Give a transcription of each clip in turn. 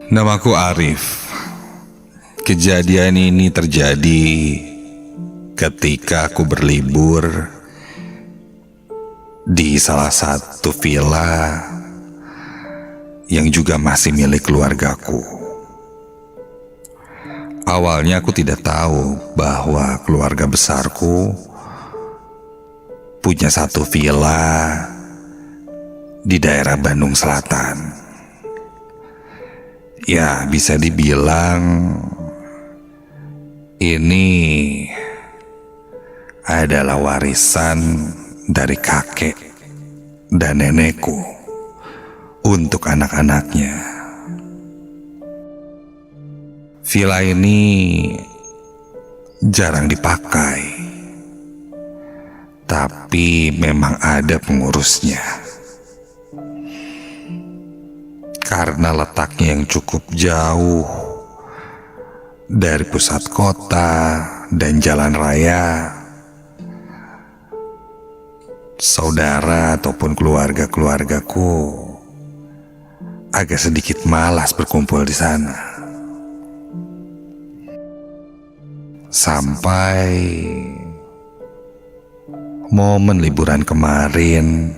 Namaku Arif. Kejadian ini terjadi ketika aku berlibur di salah satu villa yang juga masih milik keluargaku. Awalnya aku tidak tahu bahwa keluarga besarku punya satu villa di daerah Bandung Selatan. Ya, bisa dibilang ini adalah warisan dari kakek dan nenekku untuk anak-anaknya. Villa ini jarang dipakai, tapi memang ada pengurusnya. Karena letaknya yang cukup jauh dari pusat kota dan jalan raya, saudara ataupun keluarga-keluargaku agak sedikit malas berkumpul di sana. Sampai momen liburan kemarin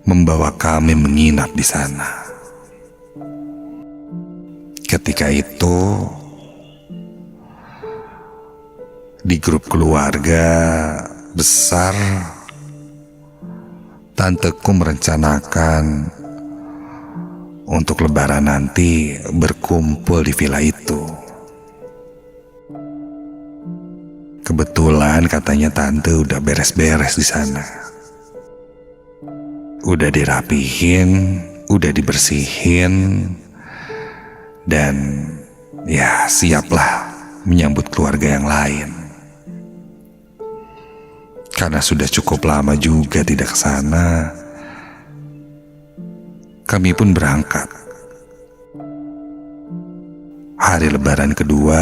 membawa kami menginap di sana. Ketika itu, di grup keluarga besar, tanteku merencanakan untuk lebaran nanti berkumpul di villa itu. Kebetulan katanya tante udah beres-beres di sana. Udah dirapihin, udah dibersihin, dan ya siaplah menyambut keluarga yang lain. Karena sudah cukup lama juga tidak ke sana, kami pun berangkat. Hari lebaran kedua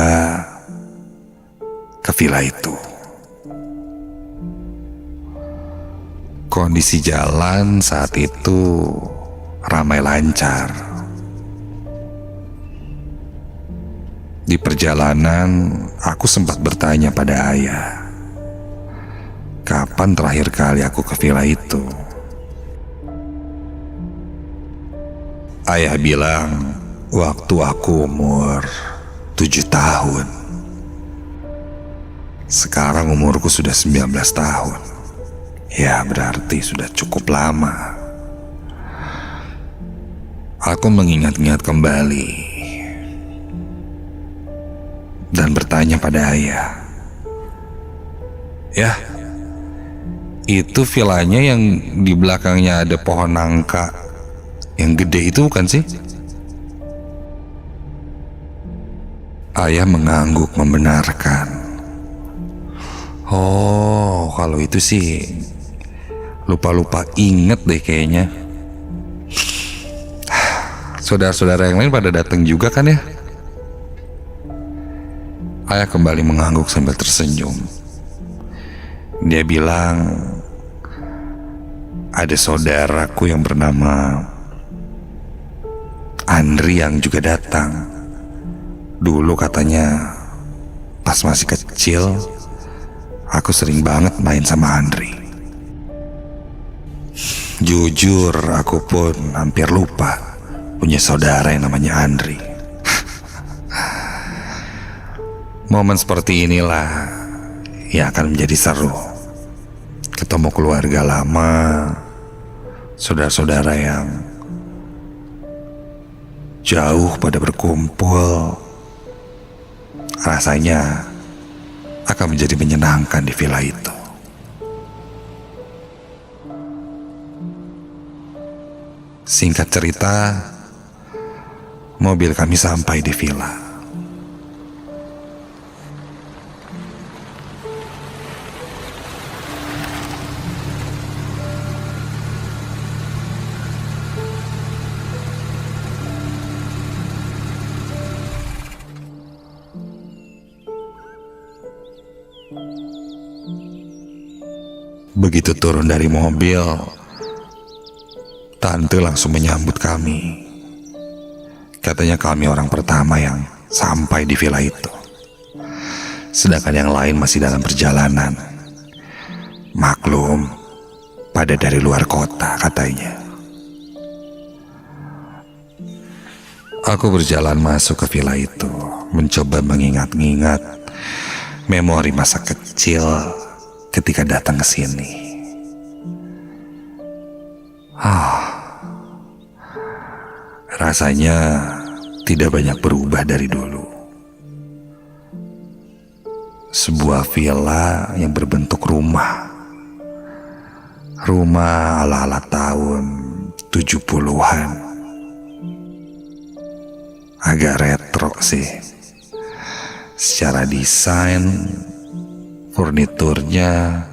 ke villa itu. Kondisi jalan saat itu ramai lancar. Di perjalanan, aku sempat bertanya pada ayah, kapan terakhir kali aku ke villa itu? Ayah bilang, waktu aku umur 7 tahun. Sekarang umurku sudah 19 tahun. Ya, berarti sudah cukup lama. Aku mengingat-ingat kembali dan bertanya pada ayah, "Ya, itu villanya yang di belakangnya ada pohon nangka yang gede itu bukan sih?" Ayah mengangguk membenarkan. "Oh, kalau itu sih lupa-lupa inget deh kayaknya. Saudara-saudara yang lain pada datang juga kan ya?" Ayah kembali mengangguk sambil tersenyum. Dia bilang, ada saudaraku yang bernama Andri yang juga datang. Dulu katanya pas masih kecil, aku sering banget main sama Andri. Jujur, aku pun hampir lupa punya saudara yang namanya Andri. Momen seperti inilah yang akan menjadi seru. Ketemu keluarga lama, saudara-saudara yang jauh pada berkumpul. Rasanya akan menjadi menyenangkan di villa itu. Singkat cerita, mobil kami sampai di villa. Begitu turun dari mobil, Tante langsung menyambut kami. Katanya kami orang pertama yang sampai di villa itu, sedangkan yang lain masih dalam perjalanan. Maklum, pada dari luar kota katanya. Aku berjalan masuk ke villa itu, mencoba mengingat-ingat memori masa kecil ketika datang ke sini. Rasanya tidak banyak berubah dari dulu. Sebuah villa yang berbentuk rumah. Rumah ala-ala tahun 70-an. Agak retro sih. Secara desain, furniturnya,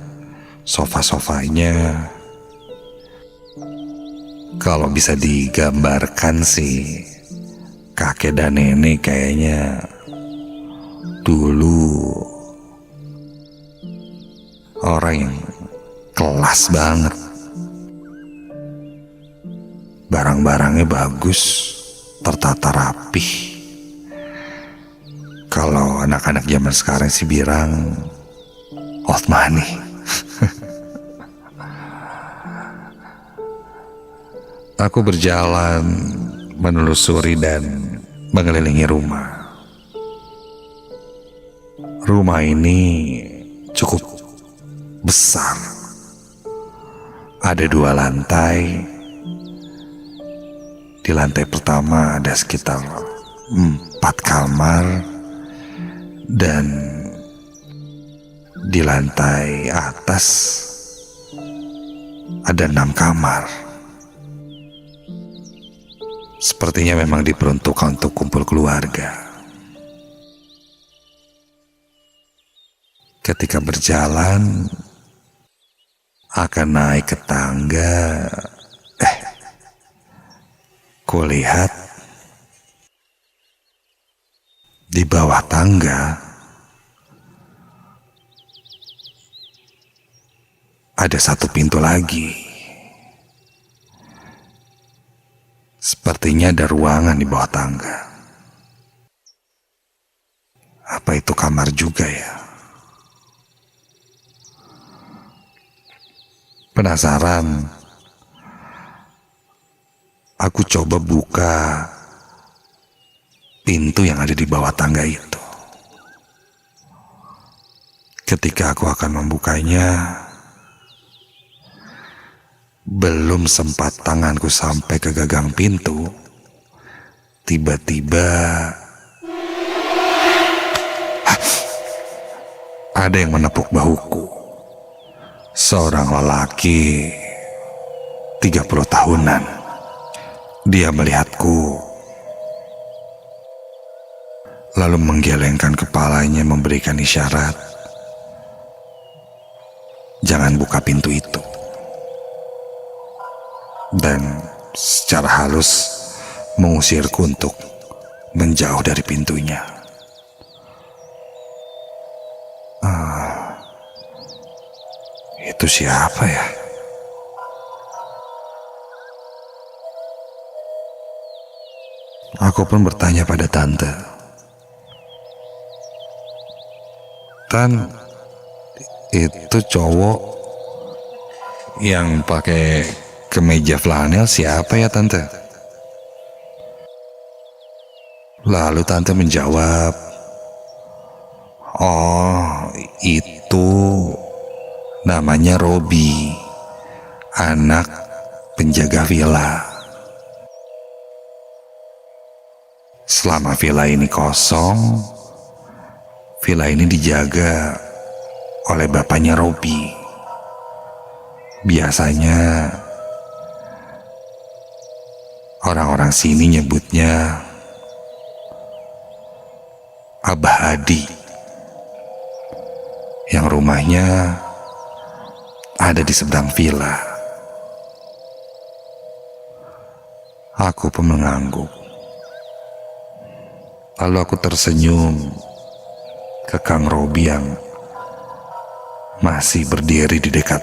sofa-sofanya. Kalau bisa digambarkan sih, kakek dan nenek kayaknya dulu orang yang kelas banget. Barang-barangnya bagus, tertata rapih. Kalau anak-anak zaman sekarang sih bilang old money. Aku berjalan menelusuri dan mengelilingi rumah. Rumah ini cukup besar. Ada 2 lantai. Di lantai pertama ada sekitar 4 kamar. Dan di lantai atas ada 6 kamar. Sepertinya memang diperuntukkan untuk kumpul keluarga. Ketika berjalan, akan naik ke tangga. Kulihat di bawah tangga ada 1 pintu lagi. Sepertinya ada ruangan di bawah tangga. Apa itu kamar juga ya? Penasaran, aku coba buka pintu yang ada di bawah tangga itu. Ketika aku akan membukanya, belum sempat tanganku sampai ke gagang pintu, tiba-tiba ada yang menepuk bahuku. Seorang lelaki 30 tahunan. Dia melihatku, lalu menggelengkan kepalanya memberikan isyarat, jangan buka pintu itu. Dan secara halus mengusirku untuk menjauh dari pintunya. Itu siapa ya? Aku pun bertanya pada tante. Tan, itu cowok yang pakai kemeja flanel siapa ya tante? Lalu tante menjawab, oh itu namanya Robi, anak penjaga villa. Selama villa ini kosong, villa ini dijaga oleh bapaknya Robi. Biasanya orang-orang sini nyebutnya Abah Adi, yang rumahnya ada di seberang villa. Aku pun mengangguk. Lalu aku tersenyum ke Kang Robi yang masih berdiri di dekat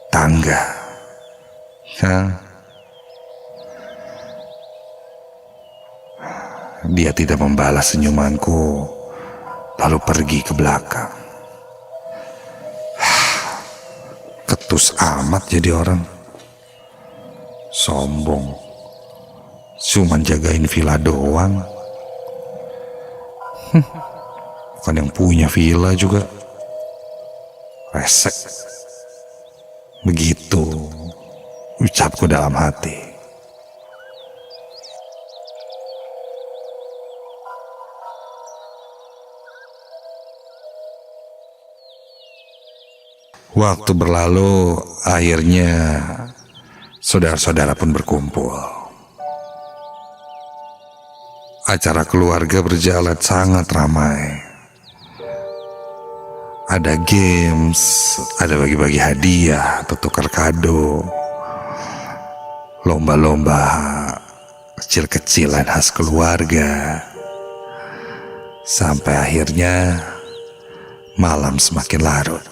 tangga Ya. Dia tidak membalas senyumanku, lalu pergi ke belakang. Ketus amat jadi orang. Sombong. Cuman jagain villa doang. Bukan yang punya villa juga. Resek. Begitu ucapku dalam hati. Waktu berlalu, akhirnya saudara-saudara pun berkumpul. Acara keluarga berjalan sangat ramai. Ada games, ada bagi-bagi hadiah atau tukar kado, lomba-lomba kecil-kecilan khas keluarga. Sampai akhirnya malam semakin larut.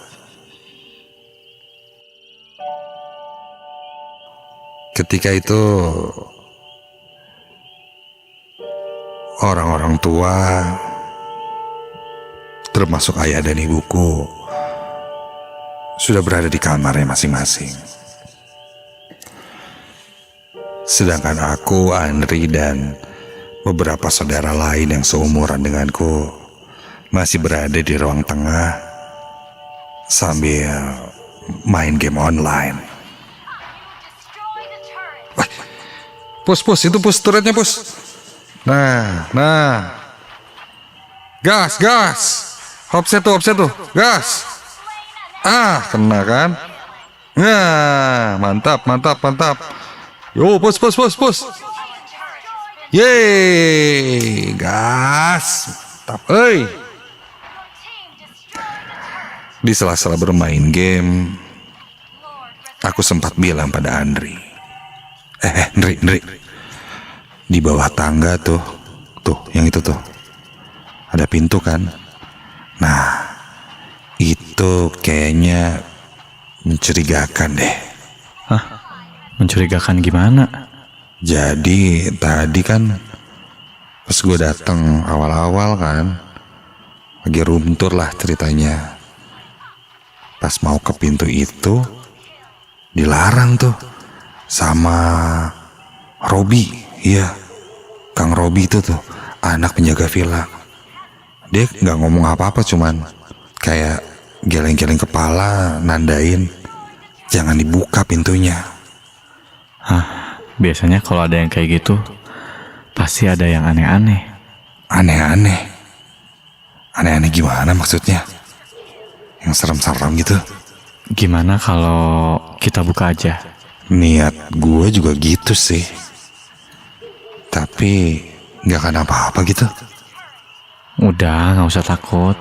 Ketika itu orang-orang tua, termasuk ayah dan ibuku, sudah berada di kamarnya masing-masing. Sedangkan aku, Andri, dan beberapa saudara lain yang seumuran denganku masih berada di ruang tengah sambil main game online. Pus, itu pus, turretnya pus. Nah. Gas. Offset tuh, gas. Kena kan? Nah, mantap. Yo, pus. Yeay, gas. Mantap, Di sela-sela bermain game, aku sempat bilang pada Andri, Ndri, di bawah tangga tuh, yang itu tuh, ada pintu kan? Nah, itu kayaknya mencurigakan deh. Hah? Mencurigakan gimana? Jadi tadi kan pas gue datang awal-awal kan, lagi room tour lah ceritanya. Pas mau ke pintu itu, dilarang tuh sama Robi. Iya, Kang Robi itu tuh anak penjaga villa. Dia gak ngomong apa-apa, cuman kayak geleng-geleng kepala, nandain jangan dibuka pintunya. Biasanya kalau ada yang kayak gitu pasti ada yang aneh-aneh. Aneh-aneh gimana maksudnya? Yang serem-serem gitu. Gimana kalau kita buka aja? Niat gue juga gitu sih, tapi gak akan apa-apa gitu. Udah, gak usah takut.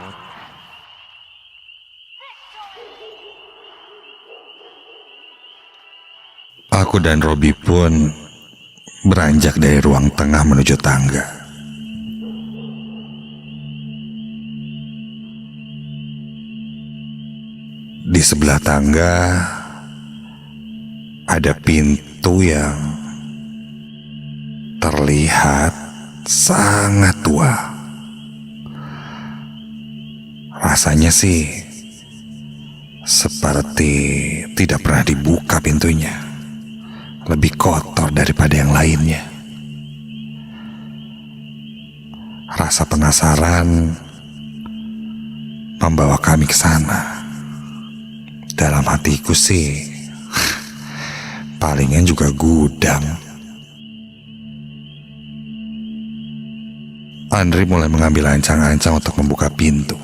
Aku dan Robi pun beranjak dari ruang tengah menuju tangga. Di sebelah tangga ada pintu yang terlihat sangat tua. Rasanya sih seperti tidak pernah dibuka pintunya. Lebih kotor daripada yang lainnya. Rasa penasaran membawa kami ke sana. Dalam hatiku sih, palingan juga gudang. Andri mulai mengambil ancang-ancang untuk membuka pintu.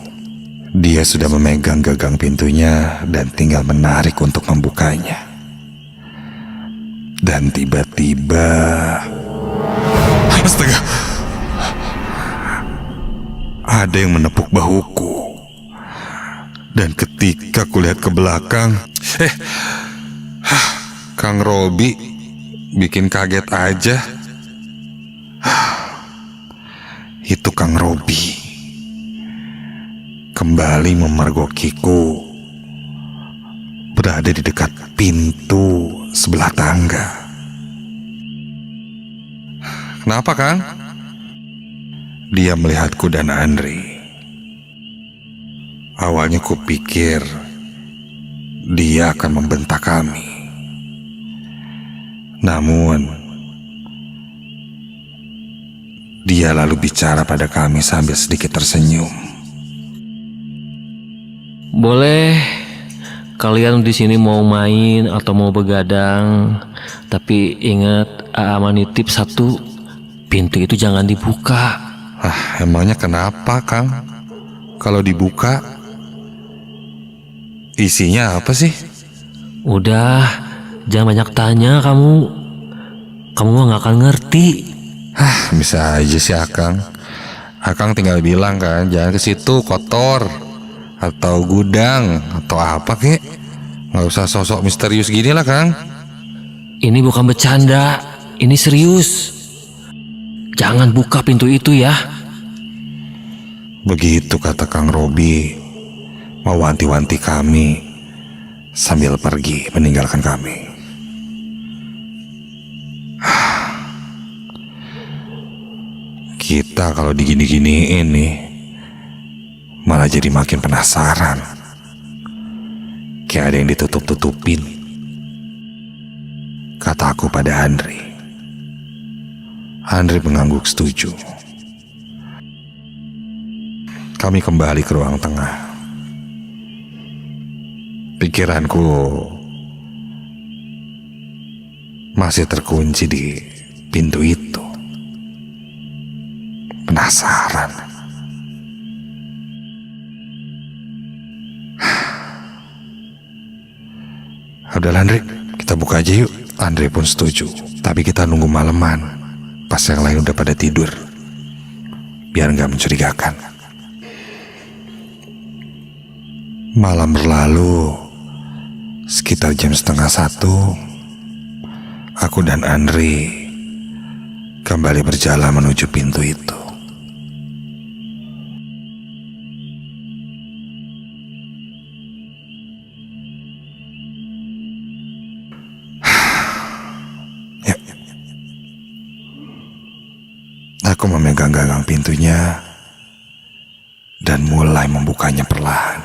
Dia sudah memegang gagang pintunya dan tinggal menarik untuk membukanya. Dan tiba-tiba, astaga, ada yang menepuk bahuku. Dan ketika kulihat ke belakang, Kang Robi bikin kaget aja. Itu Kang Robi kembali memergokiku, berada di dekat pintu sebelah tangga. Kenapa, Kang? Dia melihatku dan Andri. Awalnya kupikir dia akan membentak kami. Namun, dia lalu bicara pada kami sambil sedikit tersenyum. Boleh kalian di sini mau main atau mau begadang, tapi ingat Aa nitip satu, pintu itu jangan dibuka. Emangnya kenapa, Kang? Kalau dibuka, isinya apa sih? Udah, jangan banyak tanya kamu. Kamu mah gak akan ngerti. Bisa aja sih Akang. Akang tinggal bilang kan, jangan ke situ, kotor atau gudang atau apa kek. Nggak usah sosok misterius gini lah, Kang. Ini bukan bercanda, ini serius. Jangan buka pintu itu ya. Begitu kata Kang Robi, mewanti-wanti kami sambil pergi meninggalkan kami. Kita kalau digini-giniin nih, malah jadi makin penasaran. Kayak ada yang ditutup-tutupin. Kataku pada Andri. Andri mengangguk setuju. Kami kembali ke ruang tengah. Pikiranku masih terkunci di pintu itu. Penasaran. Udah Andri, kita buka aja yuk. Andri pun setuju. Tapi kita nunggu malaman, pas yang lain udah pada tidur, biar gak mencurigakan. Malam berlalu. Sekitar jam 12:30, aku dan Andri kembali berjalan menuju pintu itu. Yuk. Aku memegang gagang pintunya dan mulai membukanya perlahan.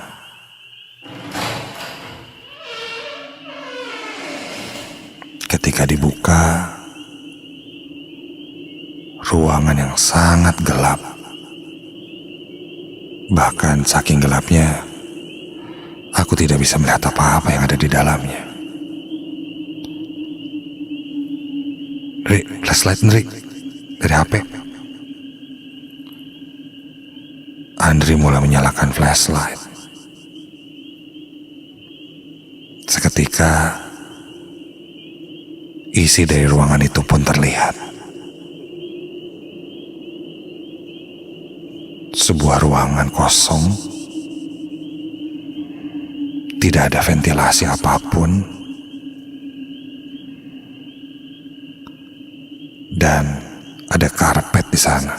Ketika dibuka, ruangan yang sangat gelap. Bahkan saking gelapnya, aku tidak bisa melihat apa-apa yang ada di dalamnya. Ri, flashlight Ri, dari HP. Andri mulai menyalakan flashlight. Seketika, isi dari ruangan itu pun terlihat. Sebuah ruangan kosong, tidak ada ventilasi apapun, dan ada karpet di sana.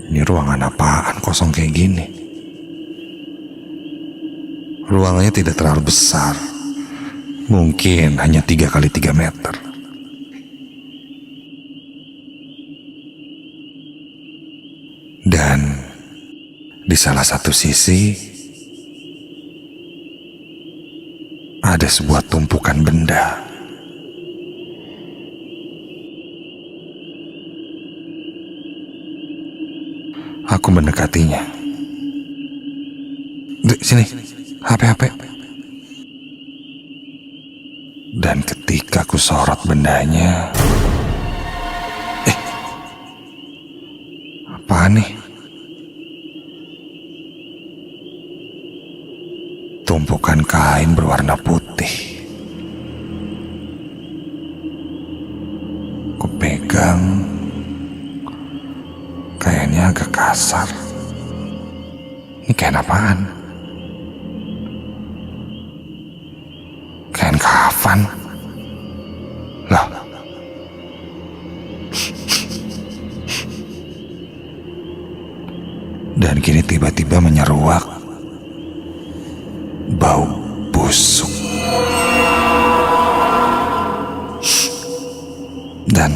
Ini ruangan apaan kosong kayak gini? Ruangannya tidak terlalu besar. Mungkin hanya 3 kali 3 meter. Dan di salah satu sisi ada sebuah tumpukan benda. Aku mendekatinya. Sini, HP. Dan ketika ku sorot bendanya, apaan nih? Tumpukan kain berwarna putih. Ku pegang, kayaknya agak kasar. Ini kain apaan? Kain kafan. Lah, Dan kini tiba-tiba menyeruak bau busuk. Dan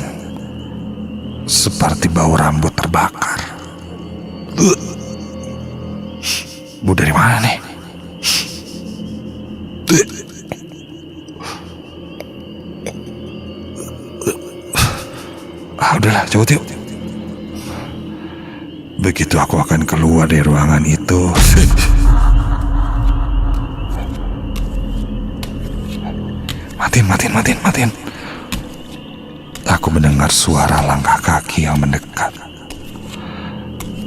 seperti bau rambut terbakar. Bu, dari mana nih? Udahlah, cabut yuk. Begitu aku akan keluar dari ruangan itu, matiin. Aku mendengar suara langkah kaki yang mendekat.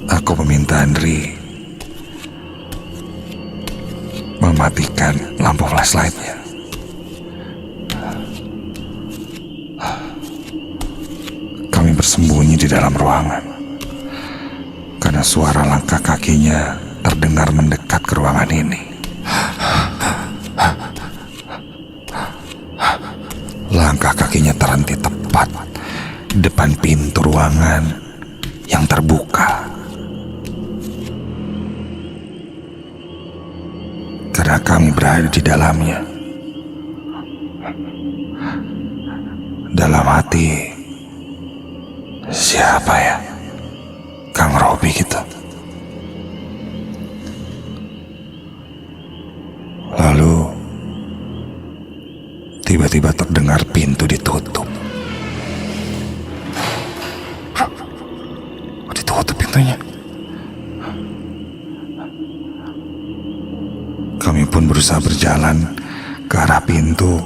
Aku meminta Andri mematikan lampu flashlightnya. Kami bersembunyi di dalam ruangan karena suara langkah kakinya terdengar mendekat ke ruangan ini. Langkah kakinya terhenti tepat di depan pintu ruangan yang terbuka. Karena kami berada di dalamnya. Dalam hati, siapa ya? Kang Robi gitu. Lalu tiba-tiba terdengar pintu ditutup. Ditutup pintunya. Kami pun berusaha berjalan ke arah pintu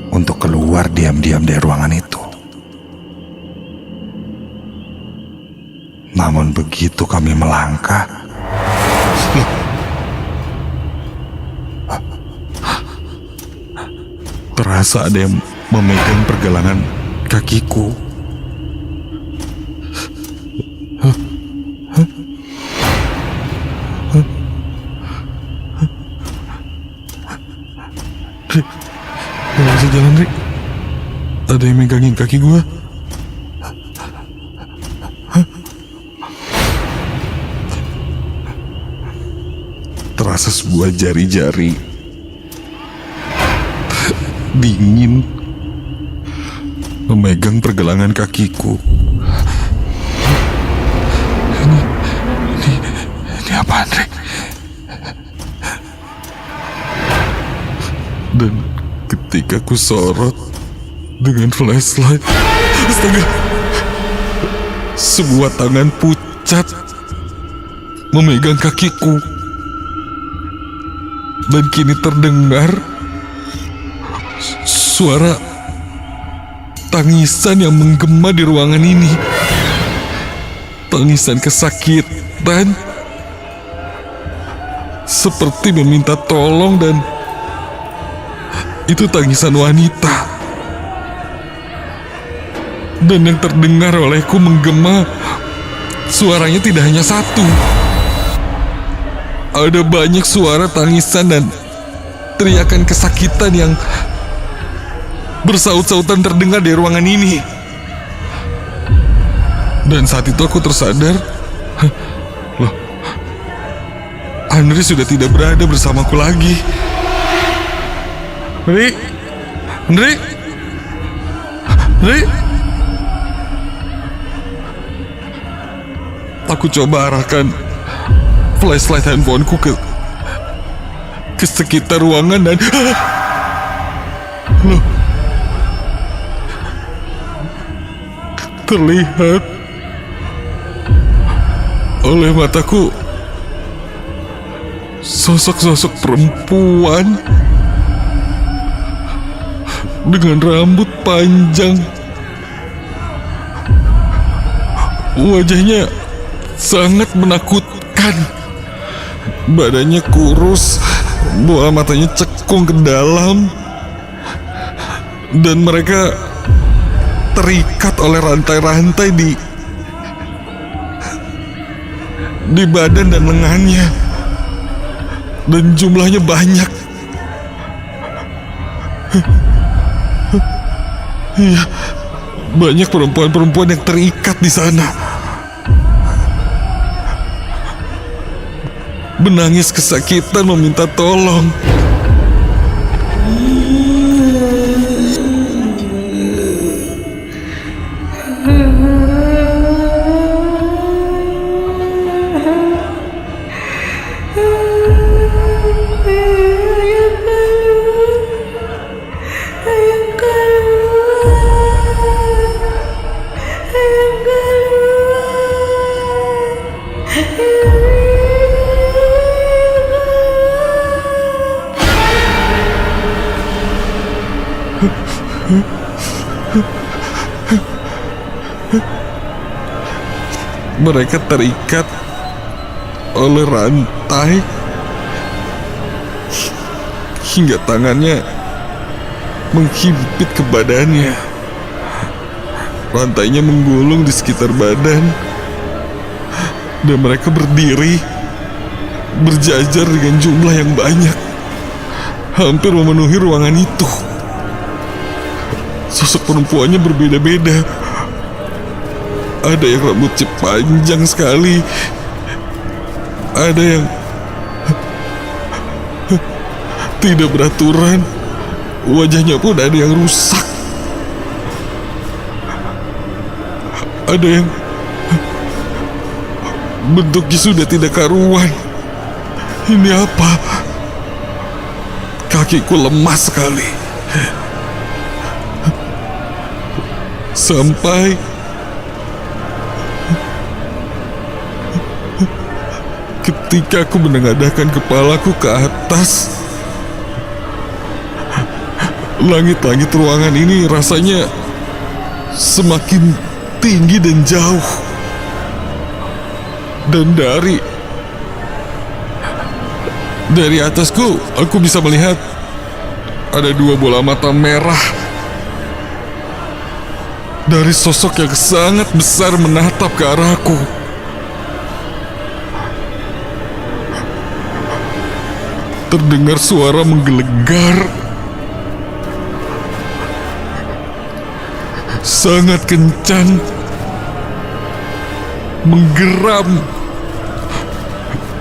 untuk keluar diam-diam dari ruangan itu. Namun begitu kami melangkah, terasa ada yang memegang pergelangan kakiku. Rik, gak bisa jalan, Rik. Ada yang megangin kaki gua. Terasa sebuah jari-jari dingin memegang pergelangan kakiku. Ini apaan, Rik? Dan ketika ku sorot dengan flashlight, astaga, sebuah tangan pucat memegang kakiku. Dan kini terdengar suara tangisan yang menggema di ruangan ini. Tangisan kesakitan, seperti meminta tolong, dan itu tangisan wanita. Dan yang terdengar olehku menggema, suaranya tidak hanya satu. Ada banyak suara tangisan dan teriakan kesakitan yang bersaut-sautan terdengar di ruangan ini. Dan saat itu aku tersadar, loh, Andri sudah tidak berada bersamaku lagi. Andri. Aku coba arahkan flashlight handphoneku ke sekitar ruangan dan loh, terlihat oleh mataku sosok-sosok perempuan dengan rambut panjang. Wajahnya sangat menakutkan. Badannya kurus, bola matanya cekung ke dalam, dan mereka terikat oleh rantai-rantai di badan dan lengannya, dan jumlahnya banyak. Iya, banyak perempuan-perempuan yang terikat di sana. menangis kesakitan meminta tolong. Mereka terikat oleh rantai hingga tangannya menghimpit ke badannya. Rantainya menggulung di sekitar badan, dan mereka berdiri berjajar dengan jumlah yang banyak, hampir memenuhi ruangan itu. Sosok perempuannya berbeda-beda. Ada yang rambutnya panjang sekali, ada yang tidak beraturan, wajahnya pun ada yang rusak, ada yang bentuknya sudah tidak karuan. Ini apa? Kakiku lemas sekali. Sampai ketika aku menengadahkan kepalaku ke atas, langit-langit ruangan ini rasanya semakin tinggi dan jauh. Dan dari atasku, aku bisa melihat ada dua bola mata merah dari sosok yang sangat besar menatap ke arahku. Terdengar suara menggelegar sangat kencang, menggeram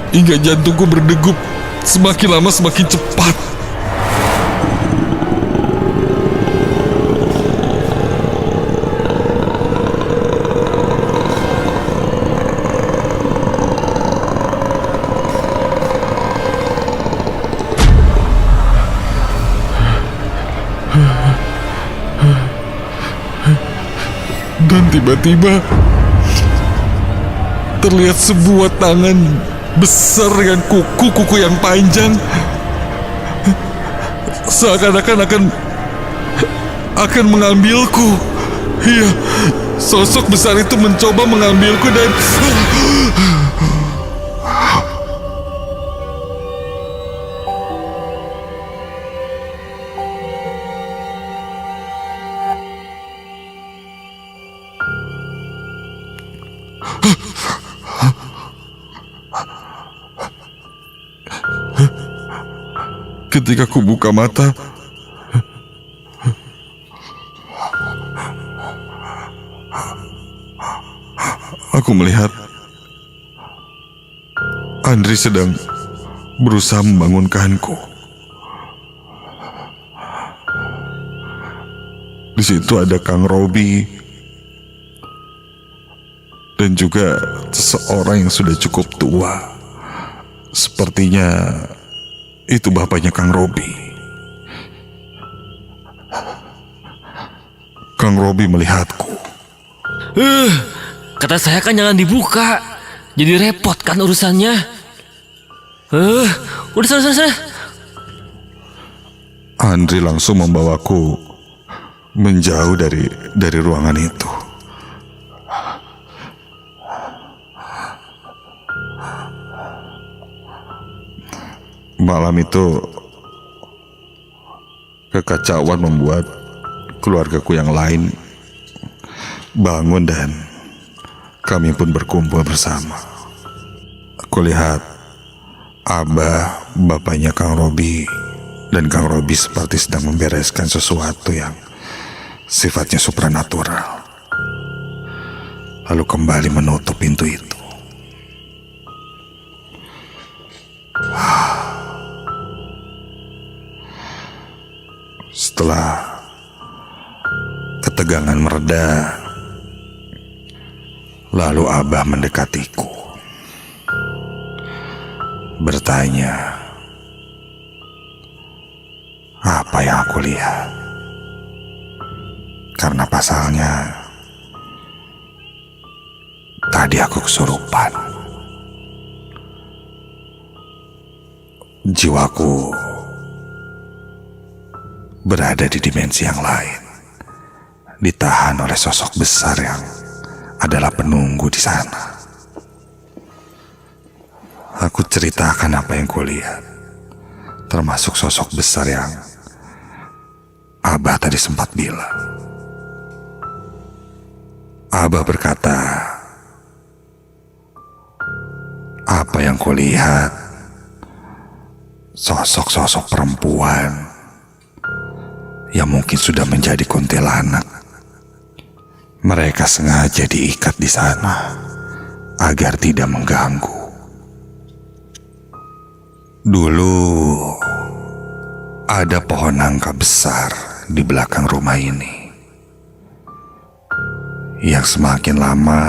hingga jantungku berdegup semakin lama semakin cepat. Dan tiba-tiba terlihat sebuah tangan besar dengan kuku-kuku yang panjang, seakan-akan akan mengambilku. Iya, sosok besar itu mencoba mengambilku dan ketika ku buka mata, aku melihat Andri sedang berusaha membangunkanku. Di situ ada Kang Robi dan juga seseorang yang sudah cukup tua. Sepertinya itu bapaknya Kang Robi. Kang Robi melihatku. Kata saya kan jangan dibuka, jadi repot kan urusannya. Udah sana. Andri langsung membawaku menjauh dari ruangan itu. Malam itu kekacauan membuat keluargaku yang lain bangun dan kami pun berkumpul bersama. Aku lihat Abah, bapaknya Kang Robi, dan Kang Robi seperti sedang membereskan sesuatu yang sifatnya supranatural. Lalu kembali menutup pintu itu. setelah ketegangan mereda, lalu Abah mendekatiku, bertanya, apa yang aku lihat? Karena pasalnya tadi aku kesurupan. Jiwaku berada di dimensi yang lain, ditahan oleh sosok besar yang adalah penunggu di sana. Aku ceritakan apa yang kulihat, termasuk sosok besar yang Abah tadi sempat bilang. Abah berkata, apa yang kulihat, sosok-sosok perempuan yang mungkin sudah menjadi kuntilanak. Mereka sengaja diikat di sana agar tidak mengganggu. Dulu ada pohon nangka besar di belakang rumah ini yang semakin lama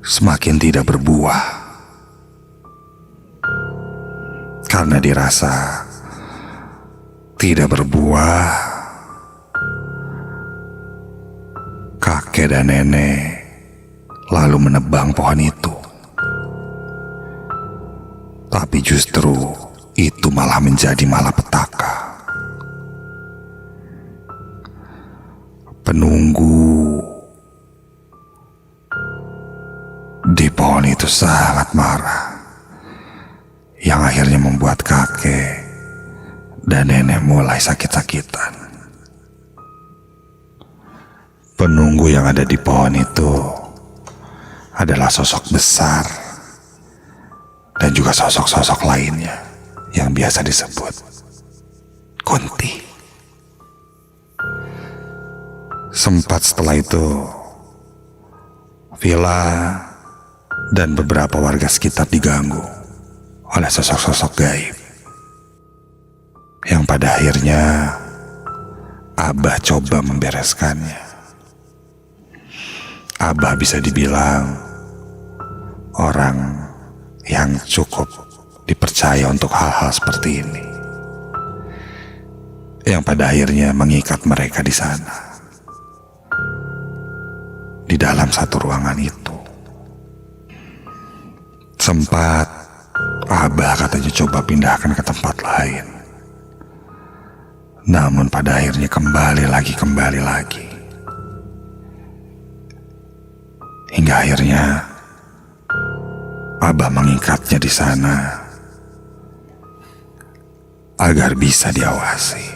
semakin tidak berbuah. Karena dirasa tidak berbuah, kakek dan nenek lalu menebang pohon itu. Tapi justru itu malah menjadi malapetaka. Penunggu di pohon itu sangat marah, yang akhirnya membuat kakek dan nenek mulai sakit-sakitan. Penunggu yang ada di pohon itu adalah sosok besar dan juga sosok-sosok lainnya yang biasa disebut Kunti. Sempat setelah itu, villa dan beberapa warga sekitar diganggu oleh sosok-sosok gaib, yang pada akhirnya Abah coba membereskannya. Abah bisa dibilang orang yang cukup dipercaya untuk hal-hal seperti ini, yang pada akhirnya mengikat mereka di sana, di dalam satu ruangan itu. Sempat Abah katanya coba pindahkan ke tempat lain, namun pada akhirnya kembali lagi. Hingga akhirnya Abah mengikatnya di sana agar bisa diawasi.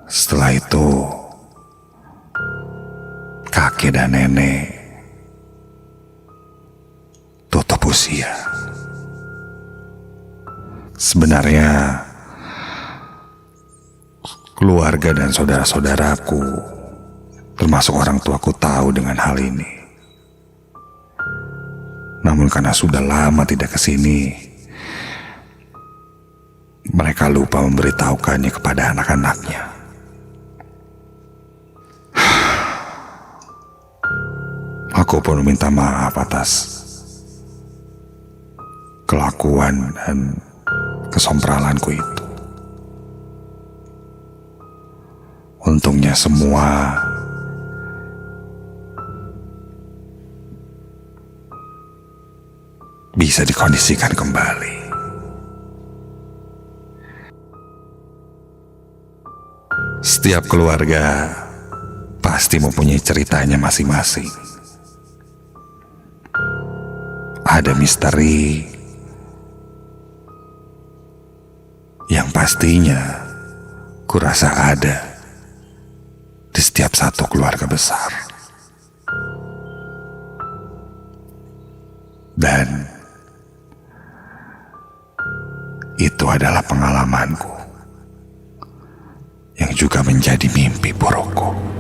Setelah itu, kakek dan nenek tutup usia. Sebenarnya keluarga dan saudara-saudaraku, termasuk orang tuaku, tahu dengan hal ini. Namun karena sudah lama tidak kesini, mereka lupa memberitahukannya kepada anak-anaknya. Aku pun meminta maaf atas kelakuan dan kesompralanku itu. Untungnya semua bisa dikondisikan kembali. Setiap keluarga pasti mempunyai ceritanya masing-masing. Ada misteri yang pastinya kurasa ada di setiap satu keluarga besar. Dan itu adalah pengalamanku yang juga menjadi mimpi burukku.